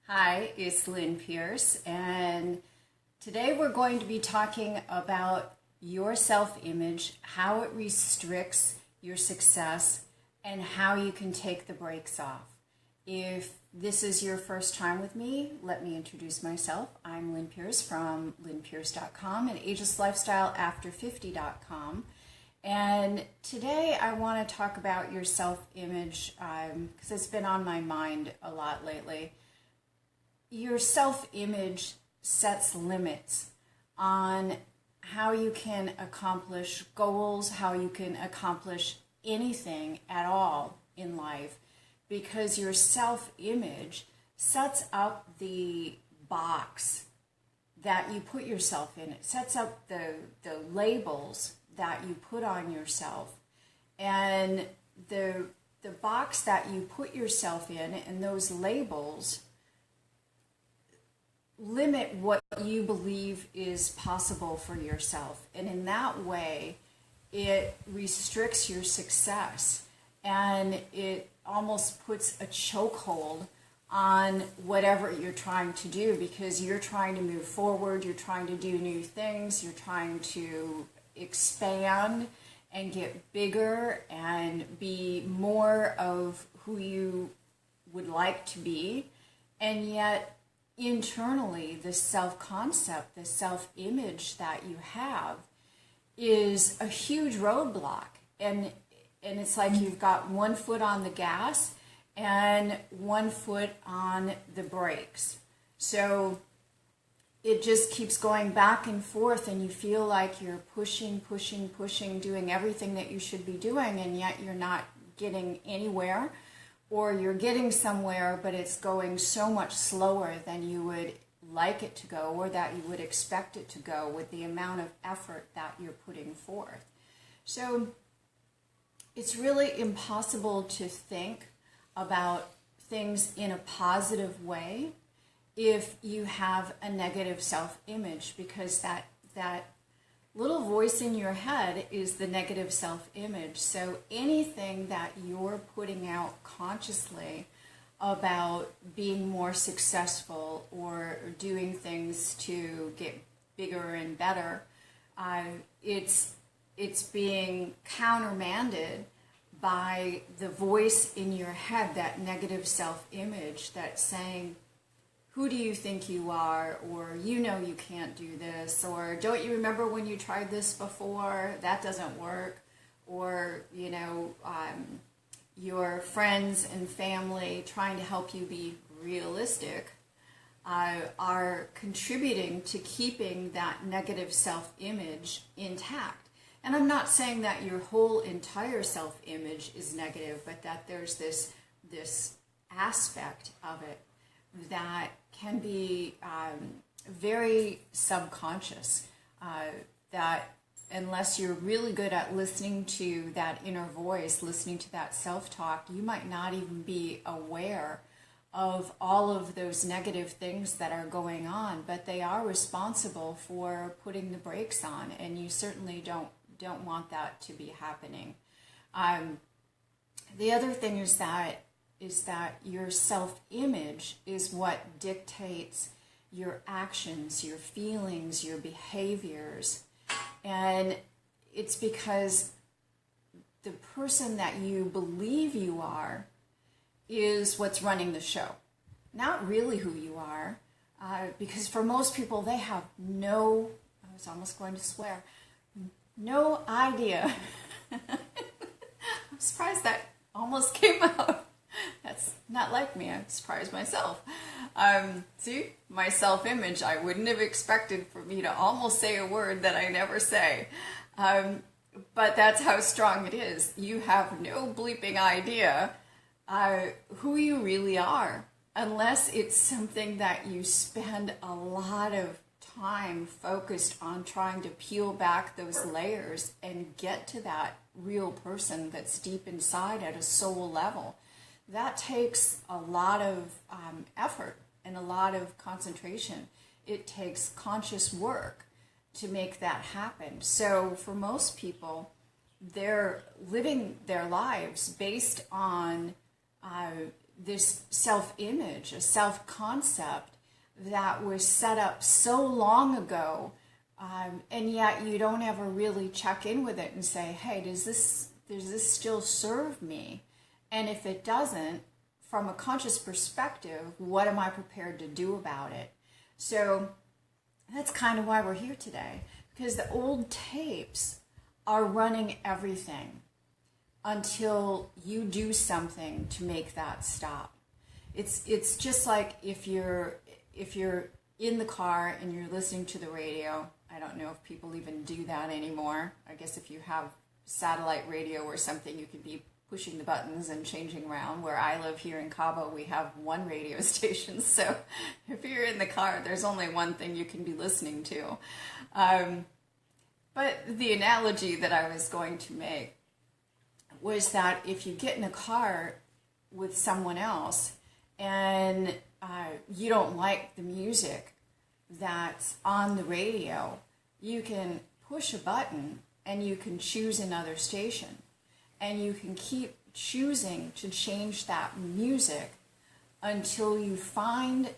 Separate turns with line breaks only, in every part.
Hi, it's Lynn Pierce, and today we're going to be talking about your self-image, how it restricts your success, and how you can take the brakes off. If this is your first time with me, let me introduce myself. I'm Lynn Pierce from lynnpierce.com and agelesslifestyleafter50.com. And today I want to talk about your self-image because it's been on my mind a lot lately. Your self-image sets limits on how you can accomplish goals, how you can accomplish anything at all in life, because your self-image sets up the box that you put yourself in. It sets up the labels that you put on yourself. And the box that you put yourself in and those labels limit what you believe is possible for yourself. And in that way, it restricts your success, and it almost puts a chokehold on whatever you're trying to do, because you're trying to move forward, you're trying to do new things, you're trying to expand and get bigger and be more of who you would like to be. And yet internally, the self-concept, the self-image that you have is a huge roadblock. And it's like you've got one foot on the gas and one foot on the brakes. So it just keeps going back and forth, and you feel like you're pushing, doing everything that you should be doing, and yet you're not getting anywhere. Or you're getting somewhere, but it's going so much slower than you would like it to go, or that you would expect it to go with the amount of effort that you're putting forth. So it's really impossible to think about things in a positive way if you have a negative self-image, because that little voice in your head is the negative self-image. So anything that you're putting out consciously about being more successful or doing things to get bigger and better, it's being countermanded by the voice in your head, that negative self-image that's saying, who do you think you are? Or, you know, you can't do this. Or, don't you remember when you tried this before? That doesn't work. Or, you know, your friends and family trying to help you be realistic are contributing to keeping that negative self-image intact. And I'm not saying that your whole entire self-image is negative, but that there's this aspect of it that can be very subconscious, that unless you're really good at listening to that inner voice, listening to that self-talk, you might not even be aware of all of those negative things that are going on, but they are responsible for putting the brakes on, and you certainly don't want that to be happening. The other thing is that your self-image is what dictates your actions, your feelings, your behaviors. And it's because the person that you believe you are is what's running the show, not really who you are. Because for most people, they have no, I was almost going to swear, no idea. I'm surprised that almost came out. That's not like me. I'm surprised myself. See, my self-image, I wouldn't have expected for me to almost say a word that I never say. But that's how strong it is. You have no bleeping idea who you really are, unless it's something that you spend a lot of time focused on trying to peel back those layers and get to that real person that's deep inside at a soul level. That takes a lot of effort and a lot of concentration. It takes conscious work to make that happen. So for most people, they're living their lives based on this self-image, a self-concept that was set up so long ago, and yet you don't ever really check in with it and say, hey, does this still serve me? And if it doesn't, from a conscious perspective, what am I prepared to do about it? So that's kind of why we're here today, because the old tapes are running everything until you do something to make that stop. It's just like if you're in the car and you're listening to the radio. I don't know if people even do that anymore. I guess if you have satellite radio or something, you could be pushing the buttons and changing around. Where I live here in Cabo, we have one radio station, so if you're in the car, there's only one thing you can be listening to. But the analogy that I was going to make was that if you get in a car with someone else and you don't like the music that's on the radio, you can push a button and you can choose another station. And you can keep choosing to change that music until you find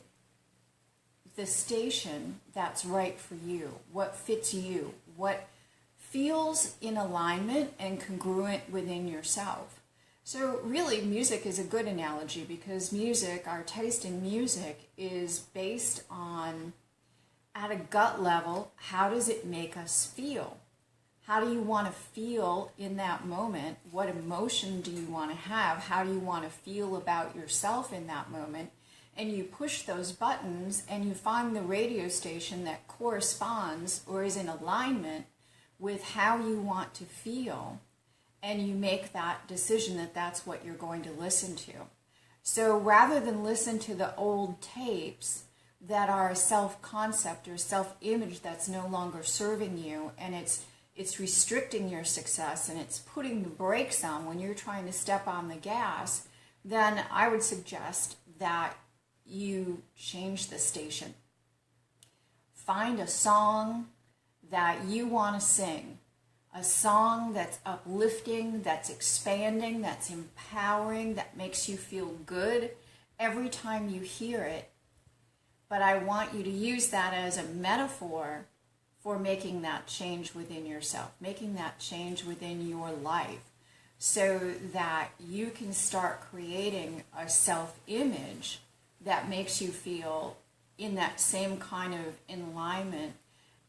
the station that's right for you, what fits you, what feels in alignment and congruent within yourself. So really, music is a good analogy, because music, our taste in music, is based on, at a gut level, how does it make us feel? How do you want to feel in that moment? What emotion do you want to have? How do you want to feel about yourself in that moment? And you push those buttons and you find the radio station that corresponds or is in alignment with how you want to feel. And you make that decision that that's what you're going to listen to. So rather than listen to the old tapes that are a self-concept or self-image that's no longer serving you, and it's restricting your success and it's putting the brakes on when you're trying to step on the gas, then I would suggest that you change the station. Find a song that you want to sing, a song that's uplifting, that's expanding, that's empowering, that makes you feel good every time you hear it. But I want you to use that as a metaphor for making that change within yourself, making that change within your life, so that you can start creating a self-image that makes you feel in that same kind of alignment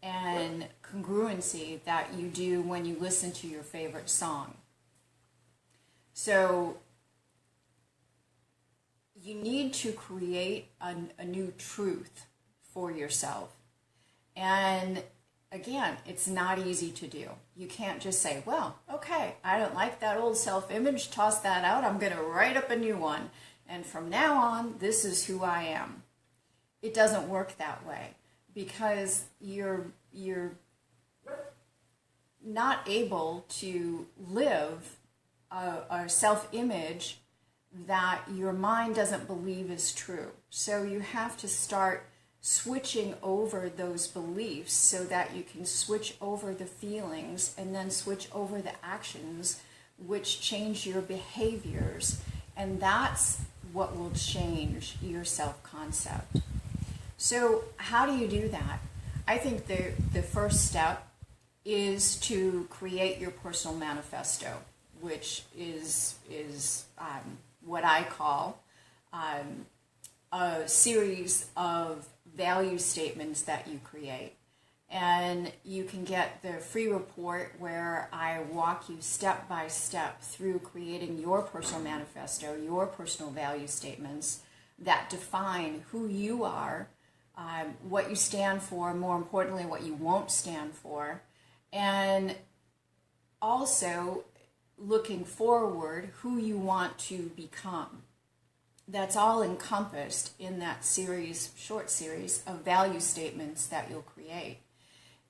and congruency that you do when you listen to your favorite song. So you need to create a new truth for yourself. And again, it's not easy to do. You can't just say, well, okay, I don't like that old self-image, toss that out, I'm going to write up a new one. And from now on, this is who I am. It doesn't work that way, because you're not able to live a self-image that your mind doesn't believe is true. So you have to start switching over those beliefs so that you can switch over the feelings and then switch over the actions, which change your behaviors. And that's what will change your self-concept. So how do you do that? I think the first step is to create your personal manifesto, which is what I call a series of value statements that you create. And you can get the free report where I walk you step by step through creating your personal manifesto, your personal value statements that define who you are, what you stand for, more importantly, what you won't stand for, and also looking forward, who you want to become. That's all encompassed in that series, short series of value statements that you'll create.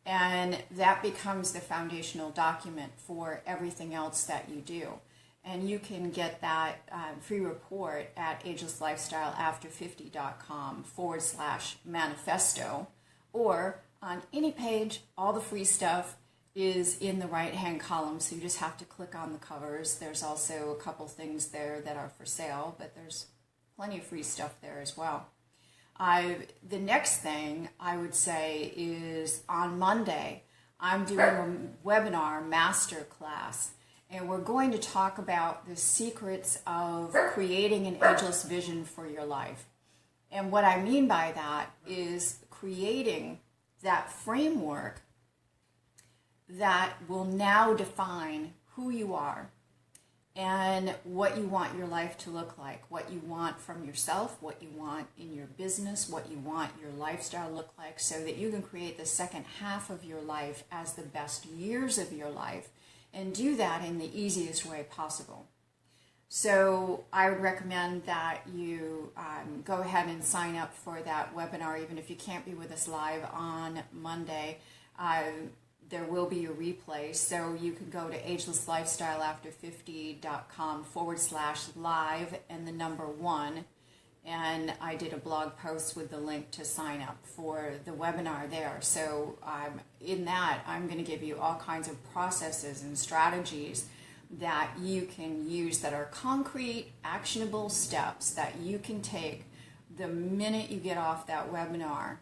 And that becomes the foundational document for everything else that you do. And you can get that free report at agelesslifestyleafter50.com/manifesto, or on any page. All the free stuff is in the right-hand column, so you just have to click on the covers. There's also a couple things there that are for sale, but there's Plenty of free stuff there as well. The next thing I would say is on Monday, I'm doing a webinar masterclass, and we're going to talk about the secrets of creating an ageless vision for your life. And what I mean by that is creating that framework that will now define who you are and what you want your life to look like, what you want from yourself, what you want in your business, what you want your lifestyle to look like, so that you can create the second half of your life as the best years of your life, and do that in the easiest way possible. So I would recommend that you go ahead and sign up for that webinar, even if you can't be with us live on Monday. There will be a replay, so you can go to agelesslifestyleafter50.com/live and the number 1. And I did a blog post with the link to sign up for the webinar there. So in that, I'm going to give you all kinds of processes and strategies that you can use that are concrete, actionable steps that you can take the minute you get off that webinar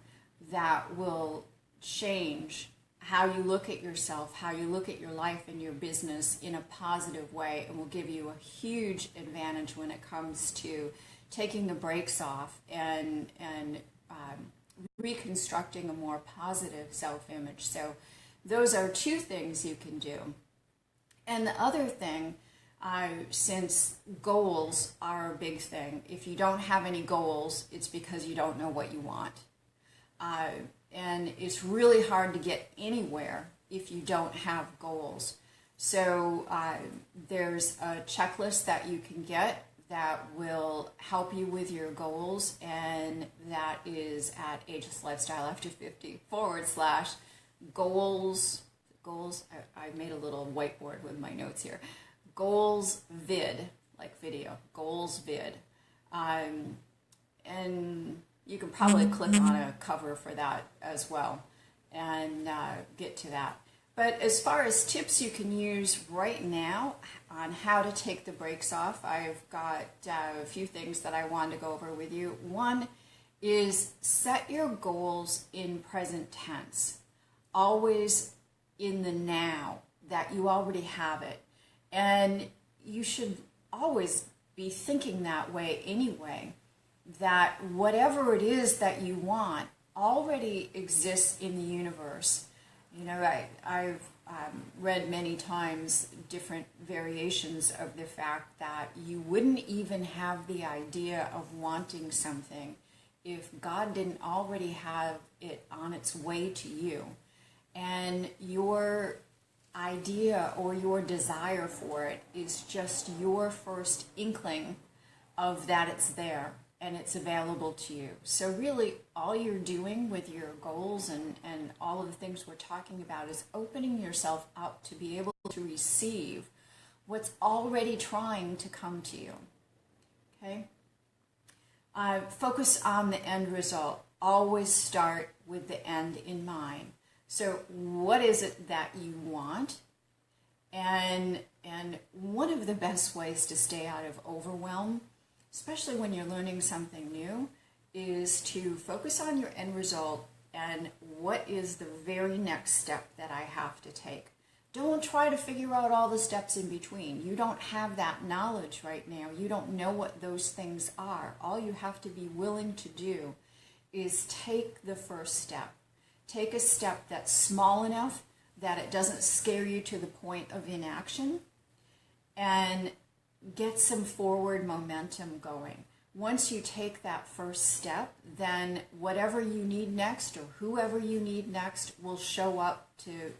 that will change how you look at yourself, how you look at your life and your business in a positive way, and will give you a huge advantage when it comes to taking the brakes off and reconstructing a more positive self-image. So those are 2 things you can do. And the other thing, since goals are a big thing, if you don't have any goals, it's because you don't know what you want. And it's really hard to get anywhere if you don't have goals. So there's a checklist that you can get that will help you with your goals, and that is at agelesslifestyleafter50/goals. I made a little whiteboard with my notes here. Goals vid, like video, goals vid. And you can probably click on a cover for that as well and get to that. But as far as tips you can use right now on how to take the brakes off, I've got a few things that I wanted to go over with you. One is set your goals in present tense, always in the now, that you already have it. And you should always be thinking that way anyway, that whatever it is that you want already exists in the universe. You know, I've read many times different variations of the fact that you wouldn't even have the idea of wanting something if God didn't already have it on its way to you. And your idea or your desire for it is just your first inkling of that it's there and it's available to you. So really all you're doing with your goals and all of the things we're talking about is opening yourself up to be able to receive what's already trying to come to you. Okay? Focus on the end result. Always start with the end in mind. So what is it that you want? And one of the best ways to stay out of overwhelm, especially when you're learning something new, is to focus on your end result and what is the very next step that I have to take. Don't try to figure out all the steps in between. You don't have that knowledge right now. You don't know what those things are. All you have to be willing to do is take the first step. Take a step that's small enough that it doesn't scare you to the point of inaction, and get some forward momentum going. Once you take that first step, then whatever you need next or whoever you need next will show up to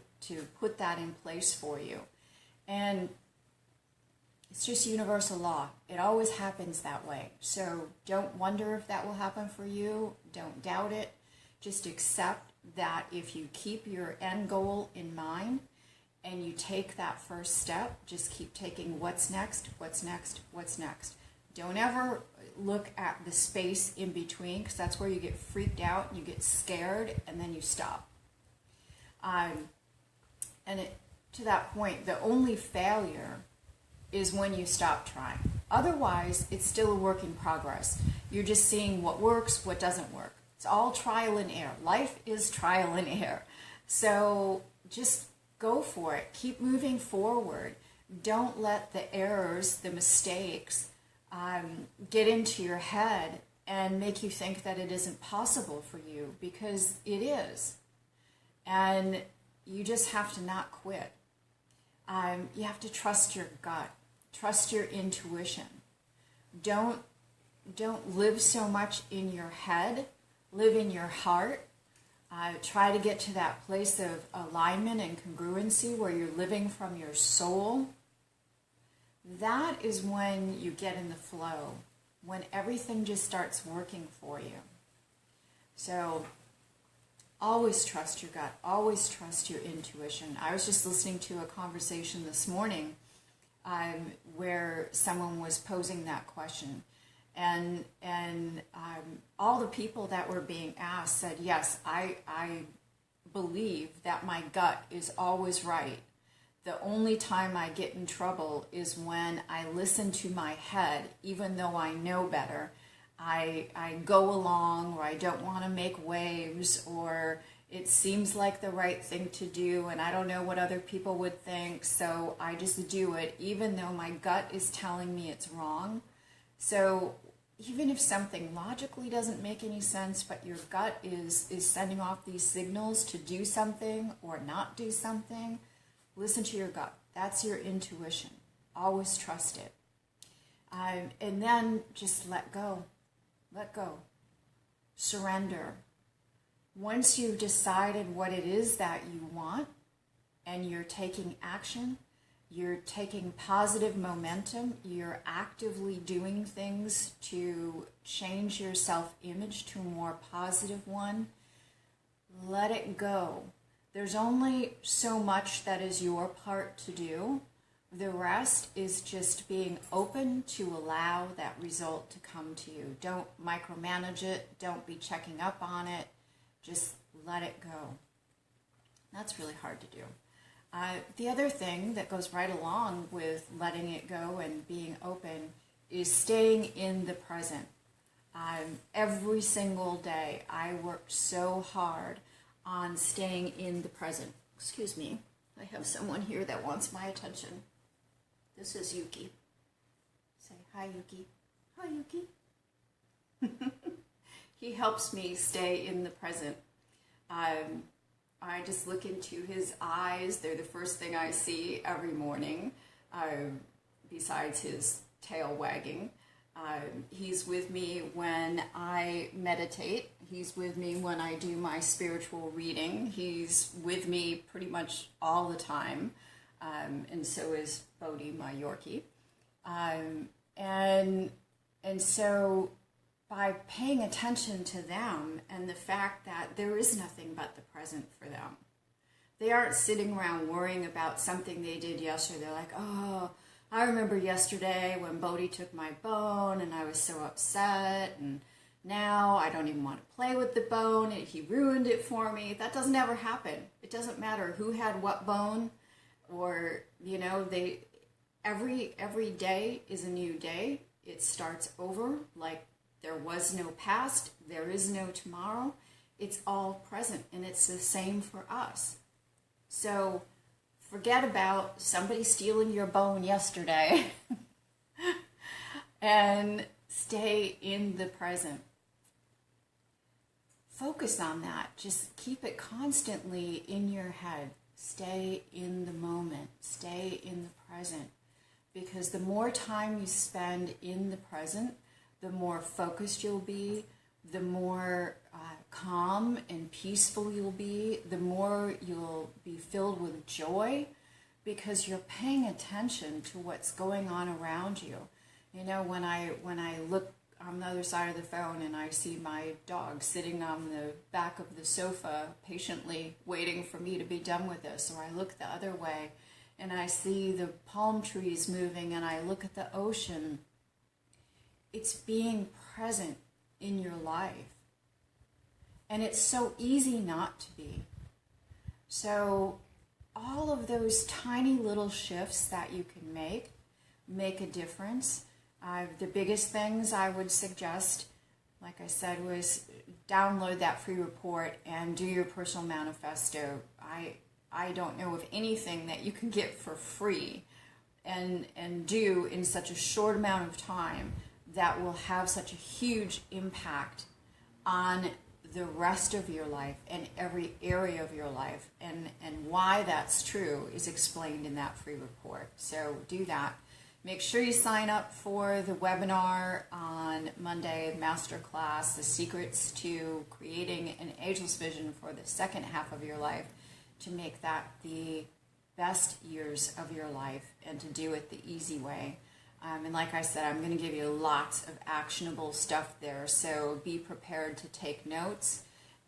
put that in place for you. And it's just universal law. It always happens that way. So don't wonder if that will happen for you. Don't doubt it. Just accept that if you keep your end goal in mind and you take that first step, just keep taking what's next, what's next, what's next. Don't ever look at the space in between, because that's where you get freaked out, you get scared, and then you stop. To that point, the only failure is when you stop trying. Otherwise, it's still a work in progress. You're just seeing what works, what doesn't work. It's all trial and error. Life is trial and error. So just go for it. Keep moving forward. Don't let the errors, the mistakes, get into your head and make you think that it isn't possible for you, because it is. And you just have to not quit. You have to trust your gut, trust your intuition. Don't live so much in your head, live in your heart. Try to get to that place of alignment and congruency where you're living from your soul. That is when you get in the flow, when everything just starts working for you. So always trust your gut, always trust your intuition. I was just listening to a conversation this morning where someone was posing that question. And all the people that were being asked said, yes, I believe that my gut is always right. The only time I get in trouble is when I listen to my head, even though I know better. I go along, or I don't want to make waves, or it seems like the right thing to do and I don't know what other people would think, so I just do it even though my gut is telling me it's wrong. So even if something logically doesn't make any sense, but your gut is sending off these signals to do something or not do something, listen to your gut. That's your intuition. Always trust it. And then just let go. Let go. Surrender. Once you've decided what it is that you want and you're taking action, you're taking positive momentum, you're actively doing things to change your self-image to a more positive one, let it go. There's only so much that is your part to do. The rest is just being open to allow that result to come to you. Don't micromanage it. Don't be checking up on it. Just let it go. That's really hard to do. The other thing that goes right along with letting it go and being open is staying in the present. Every single day I work so hard on staying in the present. Excuse me, I have someone here that wants my attention. This is Yuki. Say hi, Yuki. Hi, Yuki. He helps me stay in the present. I just look into his eyes. They're the first thing I see every morning, besides his tail wagging. He's with me when I meditate. He's with me when I do my spiritual reading. He's with me pretty much all the time. And so is Bodhi, my Yorkie. And so by paying attention to them and the fact that there is nothing but the present for them, they aren't sitting around worrying about something they did yesterday. They're like, oh, I remember yesterday when Bodhi took my bone and I was so upset, and now I don't even want to play with the bone, and he ruined it for me. That doesn't ever happen. It doesn't matter who had what bone, or, you know, every day is a new day. It starts over. Like there was no past, there is no tomorrow. It's all present, and it's the same for us. So forget about somebody stealing your bone yesterday and stay in the present. Focus on that. Just keep it constantly in your head. Stay in the moment. Stay in the present. Because the more time you spend in the present, the more focused you'll be, the more calm and peaceful you'll be, the more you'll be filled with joy, because you're paying attention to what's going on around you. You know, when I look on the other side of the phone and I see my dog sitting on the back of the sofa patiently waiting for me to be done with this, or I look the other way and I see the palm trees moving and I look at the ocean, it's being present in your life. And it's so easy not to be. So all of those tiny little shifts that you can make make a difference. The biggest things I would suggest, like I said, was download that free report and do your personal manifesto. I don't know of anything that you can get for free and do in such a short amount of time that will have such a huge impact on the rest of your life and every area of your life. And why that's true is explained in that free report. So do that. Make sure you sign up for the webinar on Monday, the masterclass, the secrets to creating an ageless vision for the second half of your life, to make that the best years of your life and to do it the easy way. And like I said, I'm going to give you lots of actionable stuff there, so be prepared to take notes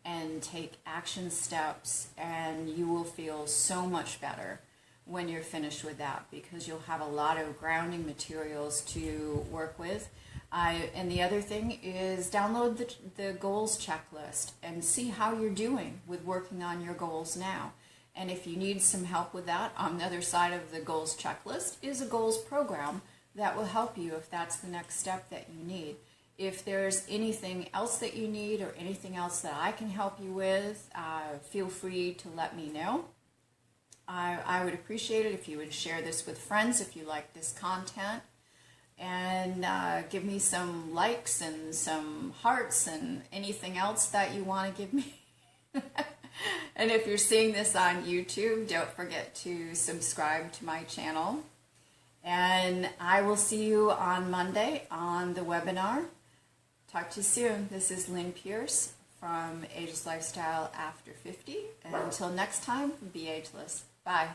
and take action steps, and you will feel so much better when you're finished with that, because you'll have a lot of grounding materials to work with. And the other thing is download the goals checklist and see how you're doing with working on your goals now. And if you need some help with that, on the other side of the goals checklist is a goals program that will help you if that's the next step that you need. If there's anything else that you need or anything else that I can help you with, feel free to let me know. I would appreciate it if you would share this with friends if you like this content, and give me some likes and some hearts and anything else that you want to give me. And if you're seeing this on YouTube, don't forget to subscribe to my channel. And I will see you on Monday on the webinar. Talk to you soon. This is Lynn Pierce from Ageless Lifestyle After 50. And until next time, be ageless. Bye.